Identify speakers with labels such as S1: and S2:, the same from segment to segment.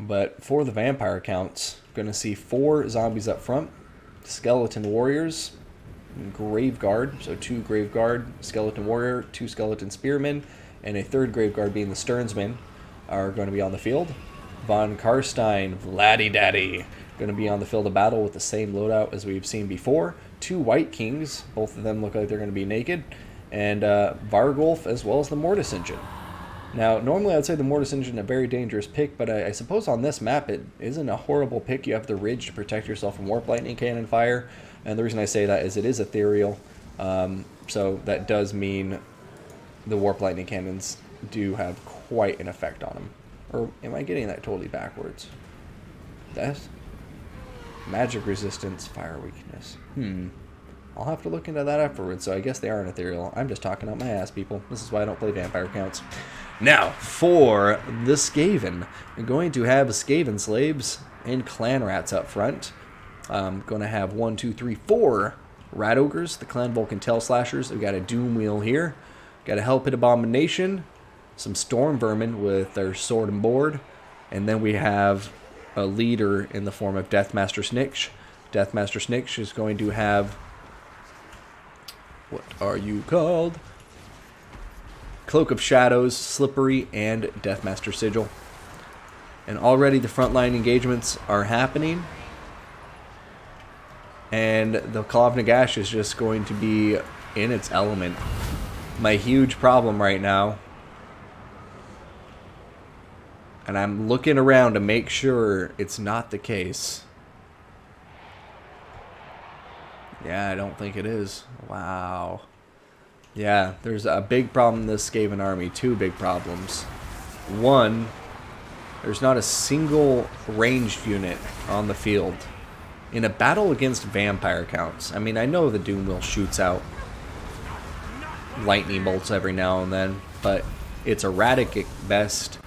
S1: But for the vampire counts, going to see 4 zombies up front, skeleton warriors, grave guard, so 2 grave guard, skeleton warrior, 2 skeleton spearmen, and a 3rd grave guard being the Stearnsman are going to be on the field. Von Karstein, Vladdy Daddy, going to be on the field of battle with the same loadout as we've seen before. 2 White Kings, both of them look like they're going to be naked, and Vargolf as well as the Mortis Engine. Now, normally I'd say the Mortis Engine a very dangerous pick, but I suppose on this map it isn't a horrible pick. You have the Ridge to protect yourself from Warp Lightning Cannon fire, and the reason I say that is it is ethereal, so that does mean the Warp Lightning Cannons do have quite an effect on them. Or am I getting that totally backwards? Death? Magic resistance, fire weakness. I'll have to look into that afterwards, so I guess they are an ethereal. I'm just talking out my ass, people. This is why I don't play vampire counts. Now, for the Skaven, I'm going to have Skaven slaves and clan rats up front. I'm going to have 1, 2, 3, 4 rat ogres, the clan Vulcan tail slashers. We've got a doom wheel here. Got a hell pit abomination, some storm vermin with their sword and board, and then we have a leader in the form of Deathmaster Snitch. Deathmaster Snitch is going to have, what are you called? Cloak of Shadows, Slippery, and Deathmaster Sigil. And already the frontline engagements are happening. And the Claw of Nagash is just going to be in its element. My huge problem right now, and I'm looking around to make sure it's not the case. Yeah, I don't think it is. Wow. Yeah, there's a big problem in this Skaven army. 2 big problems. 1, there's not a single ranged unit on the field. In a battle against vampire counts, I mean, I know the Doom Wheel shoots out lightning bolts every now and then, but it's erratic at best,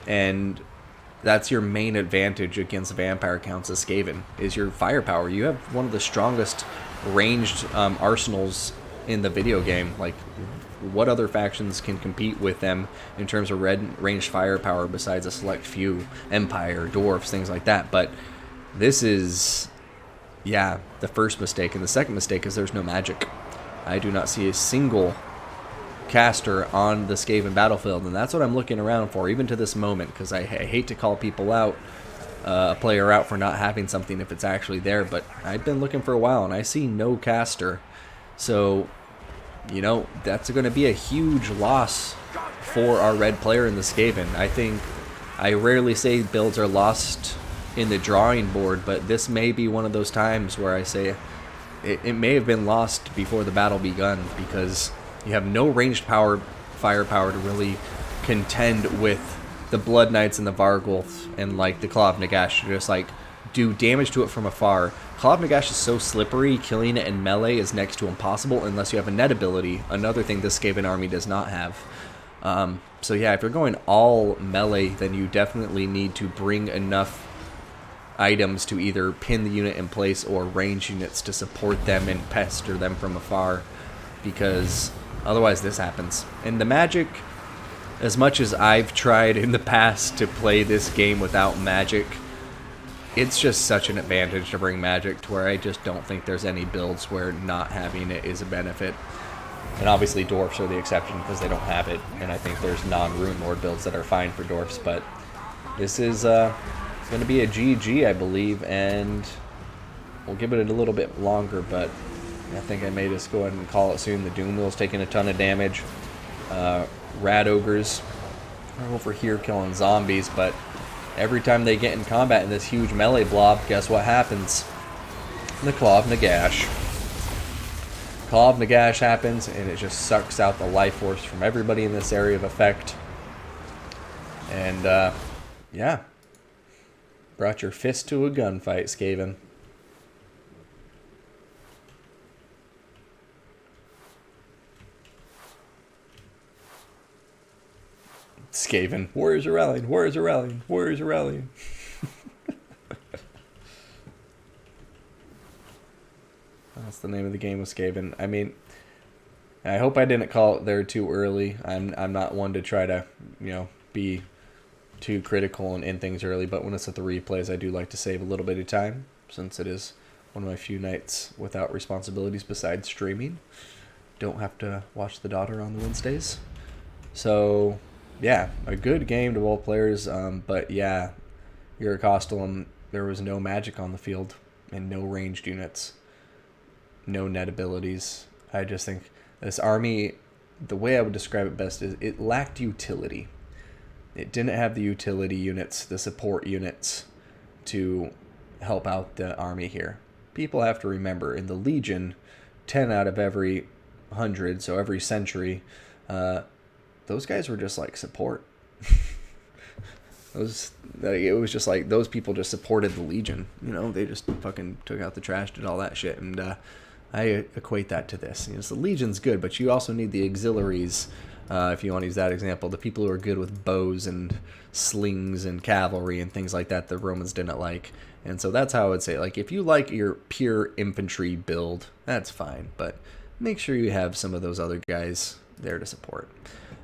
S1: and that's your main advantage against vampire counts as Skaven, is your firepower. You have one of the strongest ranged arsenals in the video game. Like, what other factions can compete with them in terms of ranged firepower besides a select few? Empire, dwarfs, things like that. But this is, yeah, the first mistake. And the second mistake is there's no magic. I do not see a single caster on the Skaven battlefield, and that's what I'm looking around for, even to this moment, because I hate to call people out, a player out for not having something if it's actually there, but I've been looking for a while, and I see no caster. So, you know, that's going to be a huge loss for our red player in the Skaven. I think I rarely say builds are lost in the drawing board, but this may be one of those times where I say it may have been lost before the battle begun, because you have no ranged firepower to really contend with the Blood Knights and the Vargolf and like the Claw of Nagash to just like do damage to it from afar. Claw of Nagash is so slippery, killing it in melee is next to impossible unless you have a net ability, another thing this Skaven army does not have. So yeah, if you're going all melee, then you definitely need to bring enough items to either pin the unit in place or range units to support them and pester them from afar, because otherwise this happens. And the magic, as much as I've tried in the past to play this game without magic, it's just such an advantage to bring magic to where I just don't think there's any builds where not having it is a benefit. And obviously dwarfs are the exception because they don't have it, and I think there's non-Rune Lord builds that are fine for dwarfs, but this is going to be a GG, I believe, and we'll give it a little bit longer, but I think I may just go ahead and call it soon. The Doom Wheel's taking a ton of damage. Rat Ogres are over here killing zombies, but every time they get in combat in this huge melee blob, guess what happens? The Claw of Nagash. Claw of Nagash happens, and it just sucks out the life force from everybody in this area of effect. And, yeah. Brought your fist to a gunfight, Skaven. Skaven. Warriors are rallying. Warriors are rallying. Warriors are rallying. That's the name of the game with Skaven. I mean, I hope I didn't call it there too early. I'm not one to try to, you know, be too critical and end things early, but when it's at the replays, I do like to save a little bit of time, since it is one of my few nights without responsibilities besides streaming. Don't have to watch the daughter on the Wednesdays. So, yeah, a good game to both players, but yeah, Youracostolom, there was no magic on the field and no ranged units, no net abilities. I just think this army, the way I would describe it best is it lacked utility. It didn't have the utility units, the support units to help out the army here. People have to remember, in the Legion, 10 out of every 100, so every century, those guys were just like support. It was just like those people just supported the Legion. You know, they just fucking took out the trash, did all that shit, and I equate that to this. You know, so the Legion's good, but you also need the auxiliaries. If you want to use that example, the people who are good with bows and slings and cavalry and things like that, the Romans didn't like. And so that's how I would say, like, if you like your pure infantry build, that's fine, but make sure you have some of those other guys there to support.